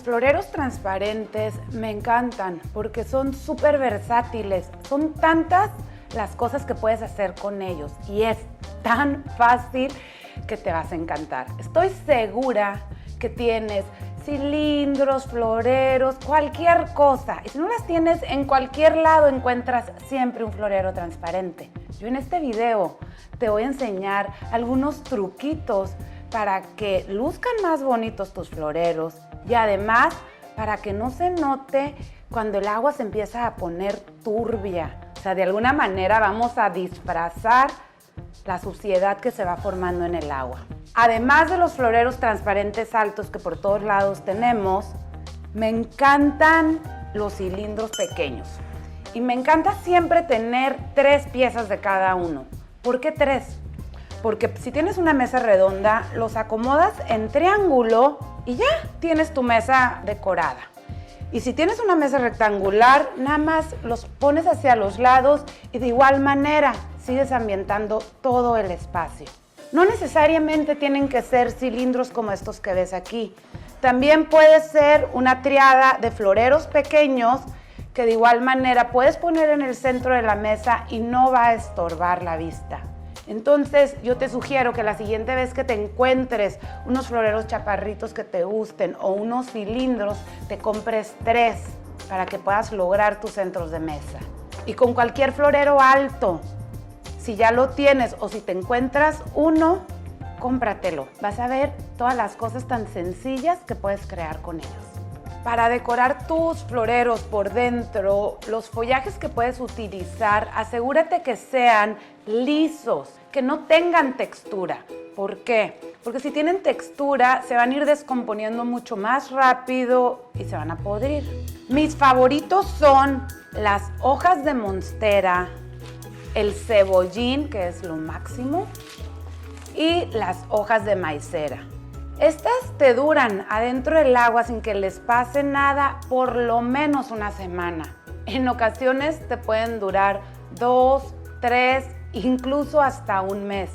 floreros transparentes me encantan porque son súper versátiles. Son tantas las cosas que puedes hacer con ellos y es tan fácil que te vas a encantar. Estoy segura que tienes cilindros, floreros, cualquier cosa. Y si no las tienes, en cualquier lado encuentras siempre un florero transparente. Yo en este video te voy a enseñar algunos truquitos para que luzcan más bonitos tus floreros y además para que no se note cuando el agua se empieza a poner turbia. O sea, de alguna manera vamos a disfrazar la suciedad que se va formando en el agua. Además de los floreros transparentes altos que por todos lados tenemos, me encantan los cilindros pequeños. Y me encanta siempre tener 3 piezas de cada uno. ¿Por qué 3? Porque si tienes una mesa redonda, los acomodas en triángulo y ya tienes tu mesa decorada. Y si tienes una mesa rectangular, nada más los pones hacia los lados y de igual manera sigues ambientando todo el espacio. No necesariamente tienen que ser cilindros como estos que ves aquí. También puede ser una triada de floreros pequeños que de igual manera puedes poner en el centro de la mesa y no va a estorbar la vista. Entonces yo te sugiero que la siguiente vez que te encuentres unos floreros chaparritos que te gusten o unos cilindros, te compres 3 para que puedas lograr tus centros de mesa. Y con cualquier florero alto, si ya lo tienes o si te encuentras uno, cómpratelo. Vas a ver todas las cosas tan sencillas que puedes crear con ellos. Para decorar tus floreros por dentro, los follajes que puedes utilizar, asegúrate que sean lisos, que no tengan textura. ¿Por qué? Porque si tienen textura, se van a ir descomponiendo mucho más rápido y se van a podrir. Mis favoritos son las hojas de monstera, el cebollín, que es lo máximo, y las hojas de maicera. Estas te duran adentro del agua sin que les pase nada por lo menos una semana. En ocasiones te pueden durar 2, 3, incluso hasta un mes.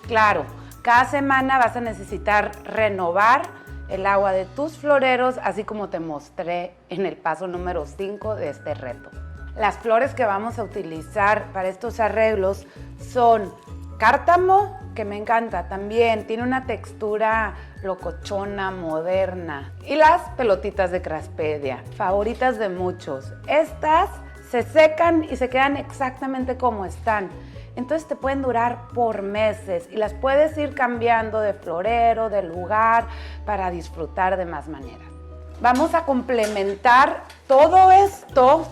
Claro, cada semana vas a necesitar renovar el agua de tus floreros, así como te mostré en el paso número 5 de este reto. Las flores que vamos a utilizar para estos arreglos son cártamo, que me encanta también, tiene una textura locochona, moderna. Y las pelotitas de craspedia, favoritas de muchos. Estas se secan y se quedan exactamente como están. Entonces te pueden durar por meses y las puedes ir cambiando de florero, de lugar, para disfrutar de más maneras. Vamos a complementar todo esto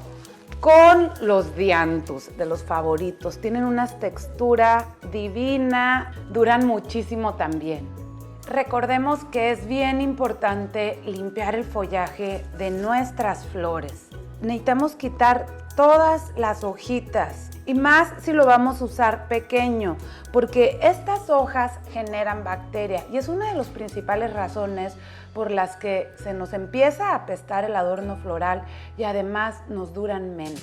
con los dianthus, de los favoritos. Tienen una textura divina, duran muchísimo también. Recordemos que es bien importante limpiar el follaje de nuestras flores. Necesitamos quitar todas las hojitas y más si lo vamos a usar pequeño, porque estas hojas generan bacteria y es una de las principales razones por las que se nos empieza a apestar el adorno floral y además nos duran menos.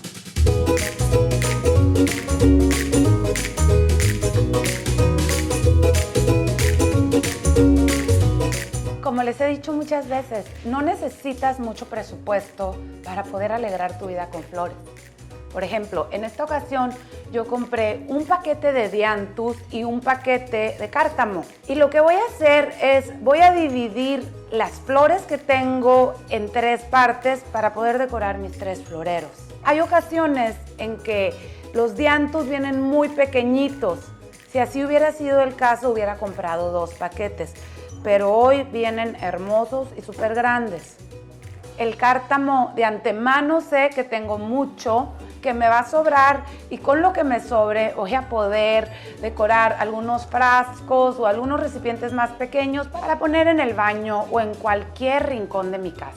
Como les he dicho muchas veces, no necesitas mucho presupuesto para poder alegrar tu vida con flores. Por ejemplo, en esta ocasión yo compré un paquete de dianthus y un paquete de cártamo. Y lo que voy a hacer es, voy a dividir las flores que tengo en 3 partes para poder decorar mis 3 floreros. Hay ocasiones en que los dianthus vienen muy pequeñitos. Si así hubiera sido el caso, hubiera comprado 2 paquetes. Pero hoy vienen hermosos y súper grandes. El cártamo de antemano sé que tengo mucho, que me va a sobrar y con lo que me sobre voy a poder decorar algunos frascos o algunos recipientes más pequeños para poner en el baño o en cualquier rincón de mi casa.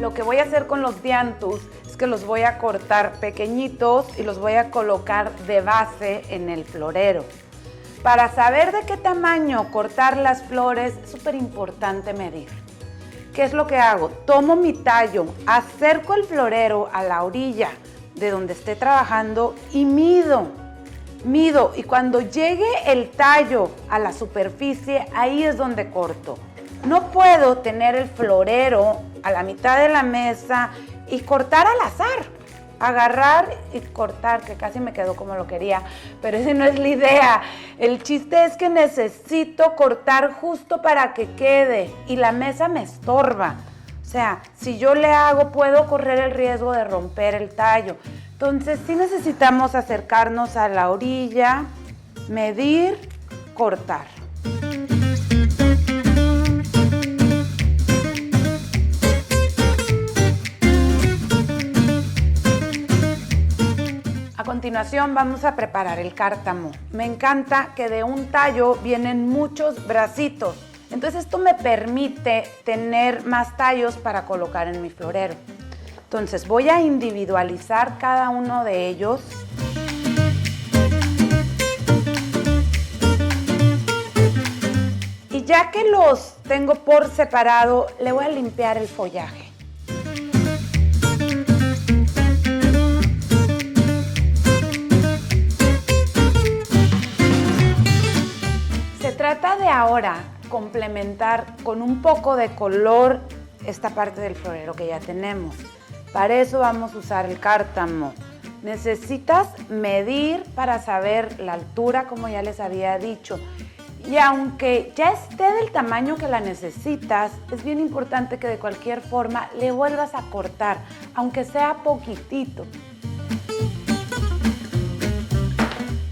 Lo que voy a hacer con los dianthus es que los voy a cortar pequeñitos y los voy a colocar de base en el florero. Para saber de qué tamaño cortar las flores es súper importante medir. ¿Qué es lo que hago? Tomo mi tallo, acerco el florero a la orilla de donde esté trabajando y mido. Y cuando llegue el tallo a la superficie, ahí es donde corto. No puedo tener el florero a la mitad de la mesa y cortar al azar. Agarrar y cortar, que casi me quedó como lo quería, pero esa no es la idea. El chiste es que necesito cortar justo para que quede y la mesa me estorba. O sea, si yo le hago, puedo correr el riesgo de romper el tallo. Entonces, sí necesitamos acercarnos a la orilla, medir, cortar. A continuación vamos a preparar el cártamo. Me encanta que de un tallo vienen muchos bracitos. Entonces esto me permite tener más tallos para colocar en mi florero. Entonces voy a individualizar cada uno de ellos. Y ya que los tengo por separado, le voy a limpiar el follaje. Se trata de ahora complementar con un poco de color esta parte del florero que ya tenemos. Para eso vamos a usar el cártamo. Necesitas medir para saber la altura, como ya les había dicho. Y aunque ya esté del tamaño que la necesitas, es bien importante que de cualquier forma le vuelvas a cortar, aunque sea poquitito.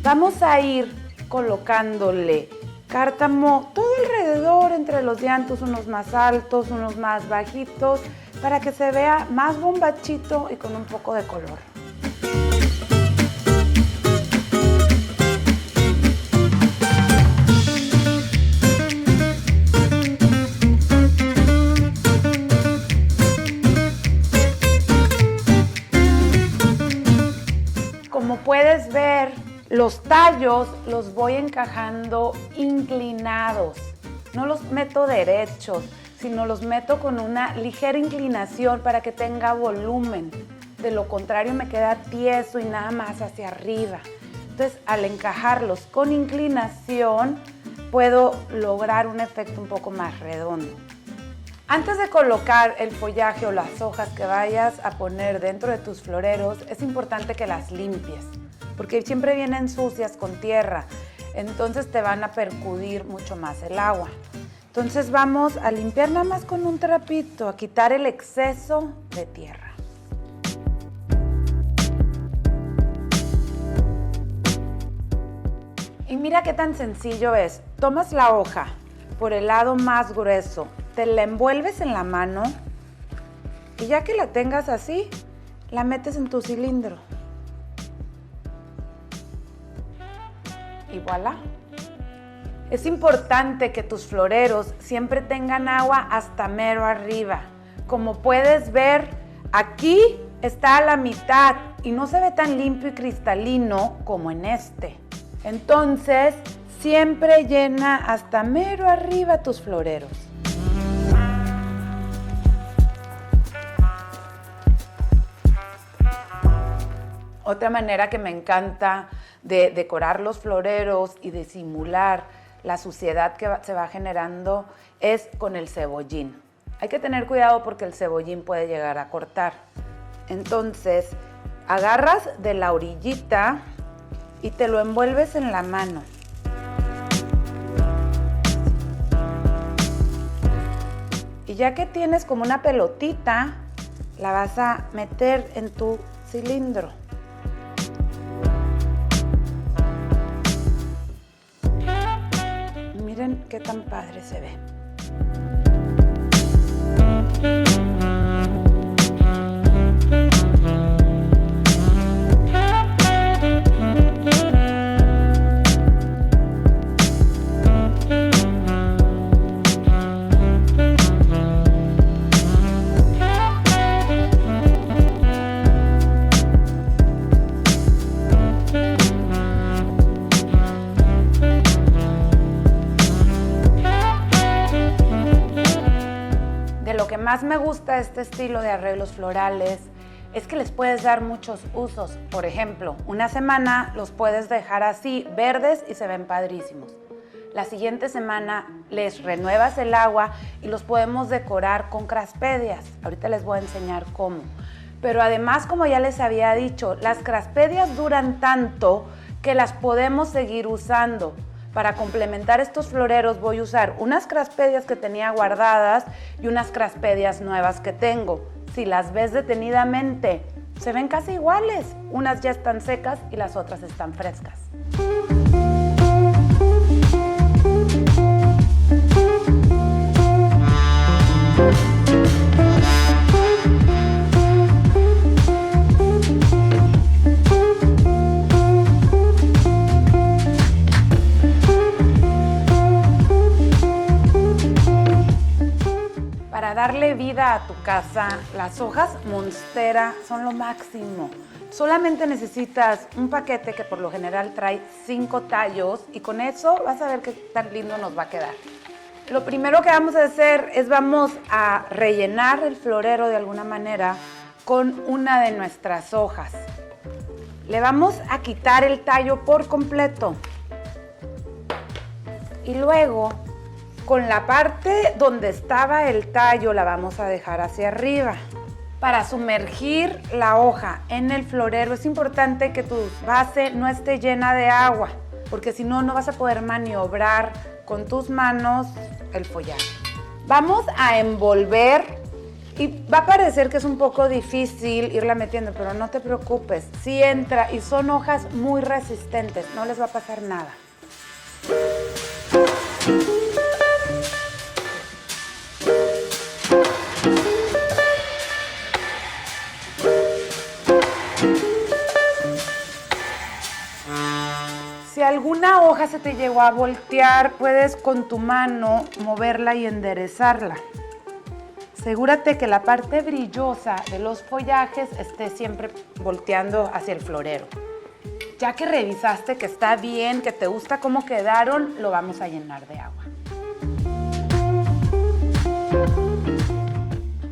Vamos a ir colocándole cártamo todo alrededor, entre los diantos, unos más altos, unos más bajitos, para que se vea más bombachito y con un poco de color. Como puedes ver, los tallos los voy encajando inclinados. No los meto derechos, sino los meto con una ligera inclinación para que tenga volumen. De lo contrario me queda tieso y nada más hacia arriba. Entonces, al encajarlos con inclinación, puedo lograr un efecto un poco más redondo. Antes de colocar el follaje o las hojas que vayas a poner dentro de tus floreros, es importante que las limpies, porque siempre vienen sucias con tierra, entonces te van a percudir mucho más el agua. Entonces vamos a limpiar nada más con un trapito, a quitar el exceso de tierra. Y mira qué tan sencillo es. Tomas la hoja por el lado más grueso, te la envuelves en la mano y ya que la tengas así, la metes en tu cilindro. Y voilà. Es importante que tus floreros siempre tengan agua hasta mero arriba. Como puedes ver, aquí está a la mitad y no se ve tan limpio y cristalino como en este. Entonces, siempre llena hasta mero arriba tus floreros. Otra manera que me encanta de decorar los floreros y de simular la suciedad que se va generando es con el cebollín. Hay que tener cuidado porque el cebollín puede llegar a cortar. Entonces, agarras de la orillita y te lo envuelves en la mano. Y ya que tienes como una pelotita, la vas a meter en tu cilindro. Miren qué tan padre se ve. Lo que más me gusta de este estilo de arreglos florales es que les puedes dar muchos usos. Por ejemplo, una semana los puedes dejar así, verdes y se ven padrísimos. La siguiente semana les renuevas el agua y los podemos decorar con craspedias. Ahorita les voy a enseñar cómo. Pero además, como ya les había dicho, las craspedias duran tanto que las podemos seguir usando. Para complementar estos floreros voy a usar unas craspedias que tenía guardadas y unas craspedias nuevas que tengo. Si las ves detenidamente, se ven casi iguales. Unas ya están secas y las otras están frescas. Para darle vida a tu casa, las hojas monstera son lo máximo. Solamente necesitas un paquete que por lo general trae 5 tallos y con eso vas a ver qué tan lindo nos va a quedar. Lo primero que vamos a hacer es vamos a rellenar el florero de alguna manera con una de nuestras hojas. Le vamos a quitar el tallo por completo y luego con la parte donde estaba el tallo la vamos a dejar hacia arriba. Para sumergir la hoja en el florero es importante que tu base no esté llena de agua, porque si no, no vas a poder maniobrar con tus manos el follaje. Vamos a envolver y va a parecer que es un poco difícil irla metiendo, pero no te preocupes, sí entra y son hojas muy resistentes, no les va a pasar nada. Si alguna hoja se te llegó a voltear, puedes con tu mano moverla y enderezarla. Asegúrate que la parte brillosa de los follajes esté siempre volteando hacia el florero. Ya que revisaste que está bien, que te gusta cómo quedaron, lo vamos a llenar de agua.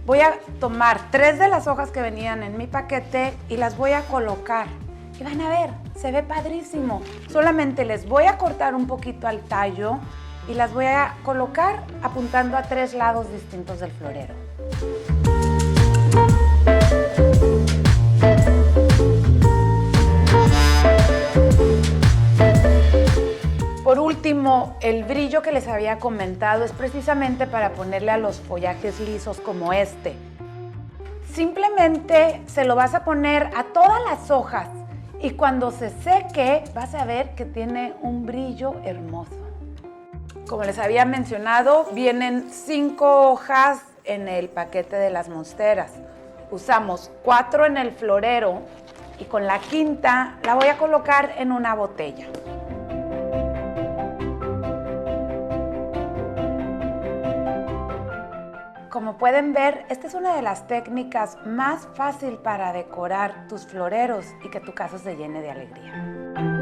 Voy a tomar 3 de las hojas que venían en mi paquete y las voy a colocar. Y van a ver, se ve padrísimo. Solamente les voy a cortar un poquito al tallo y las voy a colocar apuntando a 3 lados distintos del florero. Por último, el brillo que les había comentado es precisamente para ponerle a los follajes lisos como este. Simplemente se lo vas a poner a todas las hojas y cuando se seque vas a ver que tiene un brillo hermoso. Como les había mencionado, vienen 5 hojas en el paquete de las monsteras. Usamos 4 en el florero y con la quinta la voy a colocar en una botella. Como pueden ver, esta es una de las técnicas más fáciles para decorar tus floreros y que tu casa se llene de alegría.